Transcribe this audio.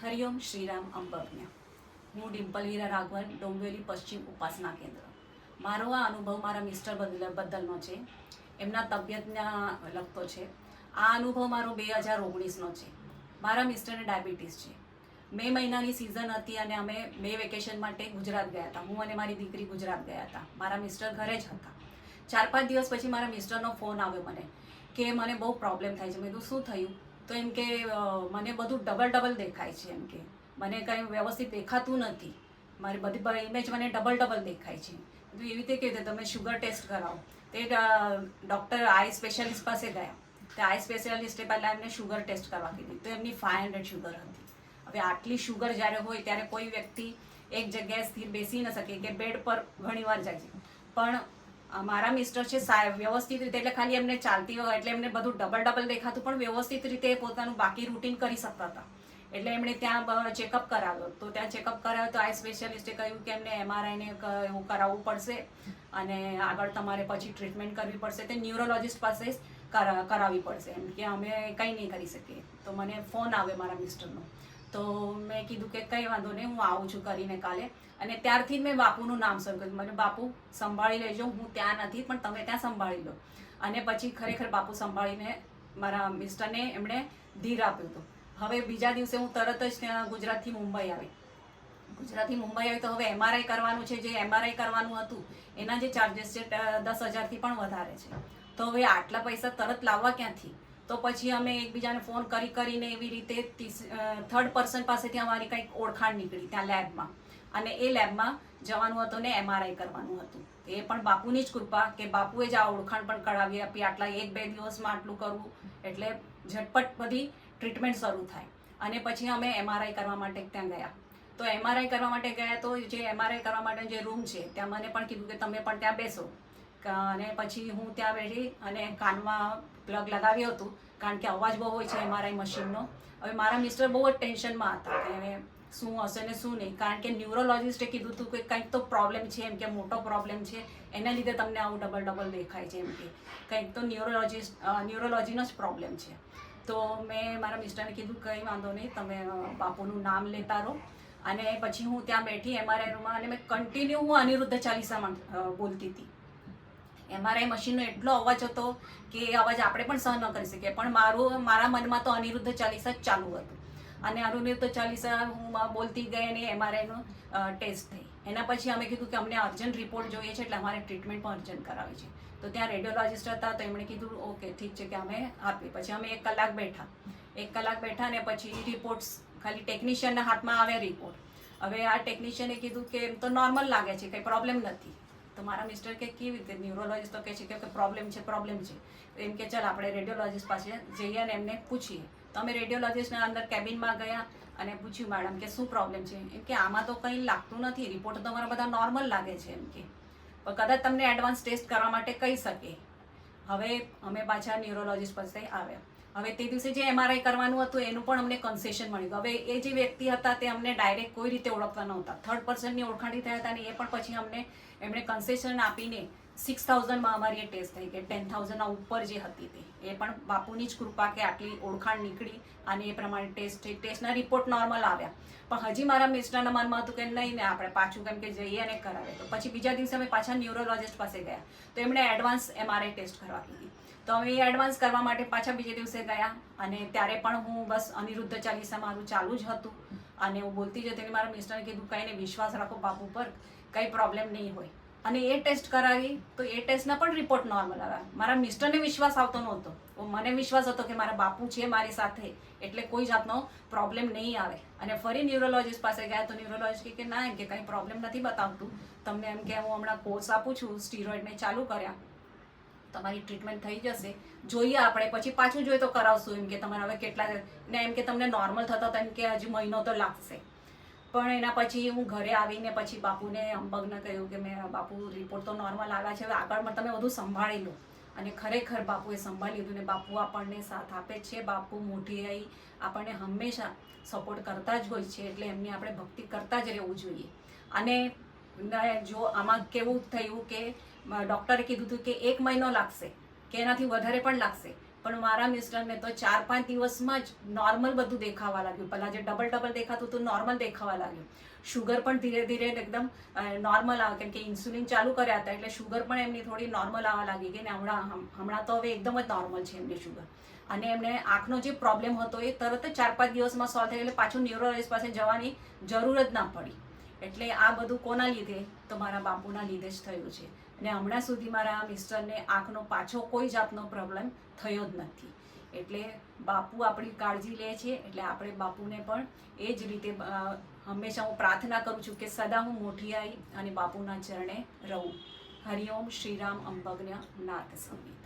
હરિઓમ શ્રીરામ અંબજ્ઞ. હું ડિમ્પલ હીરા રાઘવન, ડોંબિવલી પશ્ચિમ ઉપાસના કેન્દ્ર. મારો આ અનુભવ મારા મિસ્ટર બદલનો છે. એમના તબિયતના લગતો છે. આ અનુભવ મારો 2019નો છે. મારા મિસ્ટરને ડાયાબિટીસ છે. મે મહિનાની સિઝન હતી અને અમે મે વેકેશન માટે ગુજરાત ગયા હતા. હું અને મારી દીકરી ગુજરાત ગયા હતા. મારા મિસ્ટર ઘરે જ હતા. 4-5 દિવસ પછી મારા મિસ્ટરનો ફોન આવ્યો મને કે મને બહુ પ્રોબ્લેમ થાય છે. મેં કીધું શું થયું? તો એમ કે મને બધું ડબલ દેખાય છે. એમ કે મને કંઈ વ્યવસ્થિત દેખાતું નથી. મારી બધી ઇમેજ મને ડબલ દેખાય છે. તો એવી રીતે કહ્યું તમે શુગર ટેસ્ટ કરાવો. તે ડૉક્ટર આઈ સ્પેશિયાલિસ્ટ પાસે ગયા. તે આઈ સ્પેશિયાલિસ્ટે પહેલાં એમને શુગર ટેસ્ટ કરવા કીધી. તો એમની 500 શુગર હતી. હવે આટલી શુગર જ્યારે હોય ત્યારે કોઈ વ્યક્તિ એક જગ્યાએ સ્થિર બેસી ન શકે કે બેડ પર ઘણીવાર જાય છે. પણ મારા મિસ્ટર છે વ્યવસ્થિત રીતે, એટલે ખાલી એમને ચાલતી હોય એટલે એમને બધું ડબલ દેખાતું, પણ વ્યવસ્થિત રીતે પોતાનું બાકી રૂટીન કરી શકતા હતા. એટલે એમણે ત્યાં ચેકઅપ કરાવ્યો. તો ત્યાં ચેકઅપ કરાવ્યો તો આઈ સ્પેશિયાલિસ્ટે કહ્યું કે એમને MRI ને એવું કરાવવું પડશે અને આગળ તમારે પછી ટ્રીટમેન્ટ કરવી પડશે. તે ન્યુરોલોજિસ્ટ પાસે કરાવવી પડશે. એમ કે અમે કંઈ નહીં કરી શકીએ. તો મને ફોન આવ્યો મારા મિસ્ટરનો. તો મેં કીધું કે કંઈ વાંધો નહીં, હું આવું છું કરીને કાલે. અને ત્યારથી જ મેં બાપુનું નામ શરૂ કર્યું. મને બાપુ સંભાળી લેજો, હું ત્યાં નથી પણ તમે ત્યાં સંભાળી લો. અને પછી ખરેખર બાપુ સંભાળીને મારા મિસ્ટરને એમણે ધીર આપ્યું હતું. હવે બીજા દિવસે હું તરત જ ત્યાં ગુજરાતથી મુંબઈ આવી. તો હવે MRI કરવાનું છે. જે MRI કરવાનું હતું એના જે ચાર્જિસ છે 10,000થી પણ વધારે છે. તો હવે આટલા પૈસા તરત લાવવા ક્યાંથી? તો પછી અમે એકબીજાને ફોન કરીને એવી રીતે થર્ડ પર્સન પાસેથી અમારી કંઈક ઓળખાણ નીકળી ત્યાં લેબમાં. અને એ લેબમાં જવાનું હતું ને MRI કરવાનું હતું. એ પણ બાપુની જ કૃપા કે બાપુએ જ આ ઓળખાણ પણ કરાવી આપી. આટલા 1-2 દિવસમાં આટલું કરવું એટલે ઝટપટ બધી ટ્રીટમેન્ટ શરૂ થાય. અને પછી અમે MRI કરવા માટે ત્યાં ગયા. તો MRI કરવા માટે ગયા તો જે MRI કરવા માટે જે રૂમ છે ત્યાં મને પણ કીધું કે તમે પણ ત્યાં બેસો. અને પછી હું ત્યાં બેઠી અને કાનમાં પ્લગ લગાવ્યું હતું કારણ કે અવાજ બહુ હોય છે MRI મશીનનો. હવે મારા મિસ્ટર બહુ જ ટેન્શનમાં હતા કે શું હશે ને શું નહીં, કારણ કે ન્યુરોલોજિસ્ટે કીધું હતું કે કંઈક તો પ્રોબ્લેમ છે. એમ કે મોટો પ્રોબ્લેમ છે, એના લીધે તમને આવું ડબલ દેખાય છે. એમ કે કંઈક તો ન્યુરોલોજીનો જ પ્રોબ્લેમ છે. તો મેં મારા મિસ્ટરને કીધું કંઈ વાંધો નહીં, તમે બાપુનું નામ લેતા રહો. અને પછી હું ત્યાં બેઠી MRI રૂમમાં અને મેં કન્ટિન્યુ હું અનિરુદ્ધ ચાલીસામાં બોલતી હતી. MRI મશીનનો એટલો અવાજ હતો કે એ અવાજ આપણે પણ સહન ન કરી શકીએ. પણ મારા મનમાં તો અનિરુદ્ધ ચાલીસા જ ચાલુ હતું. અને અનિરુદ્ધ ચાલીસા હું બોલતી ગઈ અને MRIનો ટેસ્ટ થઈ. એના પછી અમે કીધું કે અમને અર્જન્ટ રિપોર્ટ જોઈએ છે, એટલે અમારે ટ્રીટમેન્ટ પણ અર્જન્ટ કરાવી છે. તો ત્યાં રેડિયોલોજિસ્ટ હતા. તો એમણે કીધું ઓકે ઠીક છે કે અમે આપીએ. પછી અમે 1 કલાક બેઠા અને પછી રિપોર્ટ્સ ખાલી ટેકનિશિયનના હાથમાં આવ્યા રિપોર્ટ. હવે આ ટેકનિશિયને કીધું કે એમ તો નોર્મલ લાગે છે, કંઈ પ્રોબ્લેમ નથી. તો મારા મિસ્ટર કે કેવી રીતે? ન્યુરોલોજિસ્ટ તો કહે છે કે પ્રોબ્લેમ છે. એમ કે ચાલ આપણે રેડિયોલોજિસ્ટ પાસે જઈએ અને એમને પૂછીએ. તો અમે રેડિયોલોજિસ્ટના અંદર કેબિનમાં ગયા અને પૂછ્યું મેડમ કે શું પ્રોબ્લેમ છે? એમ કે આમાં તો કંઈ લાગતું નથી, રિપોર્ટ તમારા બધા નોર્મલ લાગે છે. એમ કે પણ કદાચ તમને એડવાન્સ ટેસ્ટ કરવા માટે કહી શકે. હવે અમે પાછા ન્યુરોલોજિસ્ટ પાસે આવ્યા. હવે તે દિવસે જે MRI કરવાનું હતું એનું પણ અમને કન્સેશન મળ્યું. હવે એ જે વ્યક્તિ હતા તે અમને ડાયરેક્ટ કોઈ રીતે ઓળખતા નહોતા. થર્ડ પર્સનની ઓળખાણથી થયા હતા અને એ પણ પછી એમણે કન્સેશન આપીને 6,000માં અમારી એ ટેસ્ટ થઈ કે 10,000ના ઉપર જે હતી તે. એ પણ બાપુની જ કૃપા કે આટલી ઓળખાણ નીકળી અને એ પ્રમાણે ટેસ્ટના રિપોર્ટ નોર્મલ આવ્યા. પણ હજી મારા મિસ્ટરના મનમાં હતું કે નહીં ને આપણે પાછું કેમ કે જઈએ અને કરાવે. તો પછી બીજા દિવસે અમે પાછા ન્યુરોલોજિસ્ટ પાસે ગયા. તો એમણે એડવાન્સ MRI ટેસ્ટ કરવા કીધી. તો અમે એ એડવાન્સ કરવા માટે પાછા બીજે દિવસે ગયા. અને ત્યારે પણ હું બસ અનિરુદ્ધ ચાલીસા મારું ચાલુ જ હતું અને હું બોલતી જ હતી. મારા મિસ્ટરને કીધું કંઈ નહીં, વિશ્વાસ રાખો બાપુ પર, કંઈ પ્રોબ્લેમ નહીં હોય. અને એ ટેસ્ટ કરાવી તો એ ટેસ્ટના પણ રિપોર્ટ નોર્મલ આવ્યા. મારા મિસ્ટરને વિશ્વાસ આવતો નહોતો. મને વિશ્વાસ હતો કે મારા બાપુ છે મારી સાથે, એટલે કોઈ જાતનો પ્રોબ્લેમ નહીં આવે. અને ફરી ન્યુરોલોજિસ્ટ પાસે ગયા તો ન્યુરોલોજિસ્ટ કે ના, એમ કે કંઈ પ્રોબ્લેમ નથી બતાવતું તમને. એમ કે હું હમણાં કોર્સ આપું છું, સ્ટીરોઇડને ચાલુ કર્યા, તમારી ટ્રીટમેન્ટ થઈ જશે, જોઈએ આપણે પછી પાછું જોઈએ તો કરાવશું. એમ કે તમારે હવે કેટલા ને એમ કે તમને નોર્મલ થતા હતા, એમ કે હજી મહિનો તો લાગશે. પણ એના પછી હું ઘરે આવીને પછી બાપુને અંબગને કહ્યું કે મેં બાપુ રિપોર્ટ તો નોર્મલ આવ્યા છે, હવે આગળ તમે બધું સંભાળી લો. અને ખરેખર બાપુએ સંભાળી લીધું ને બાપુ આપણને સાથ આપે છે. બાપુ મોટી આવી આપણને હંમેશા સપોર્ટ કરતા જ હોય છે. એટલે એમની આપણે ભક્તિ કરતા જ રહેવું જોઈએ. અને જો આમાં કેવું થયું કે ડૉક્ટરે કીધું હતું કે 1 મહિનો લાગશે કે એનાથી વધારે પણ લાગશે, પણ મારા મિસ્ટરને તો 4-5 દિવસમાં જ નોર્મલ બધું દેખાવા લાગ્યું. પહેલાં જે ડબલ દેખાતું હતું નોર્મલ દેખાવા લાગ્યું. શુગર પણ ધીરે ધીરે એકદમ નોર્મલ આવે, કેમ કે ઇન્સ્યુલિન ચાલુ કર્યા હતા એટલે શુગર પણ એમની થોડી નોર્મલ આવવા લાગી ગઈ ને હમણાં તો હવે એકદમ જ નોર્મલ છે એમની શુગર. અને એમને આંખનો જે પ્રોબ્લેમ હતો એ તરત જ 4-5 દિવસમાં સોલ્વ થઈ, એટલે પાછું ન્યુરોલોજીસ્ટ પાસે જવાની જરૂર જ ના પડી. એટલે આ બધું કોના લીધે? તો મારા બાપુના લીધે જ થયું છે. અને હમણાં સુધી મારા મિસ્ટરને આંખનો પાછો કોઈ જાતનો પ્રોબ્લેમ થયો જ નથી. એટલે બાપુ આપણી કાળજી લે છે, એટલે આપણે બાપુને પણ એ જ રીતે હંમેશા હું પ્રાર્થના કરું છું કે સદા હું મોટી આવી અને બાપુના ચરણે રહું. હરિઓમ શ્રીરામ અંબજ્ઞ નાથ સ્વામી.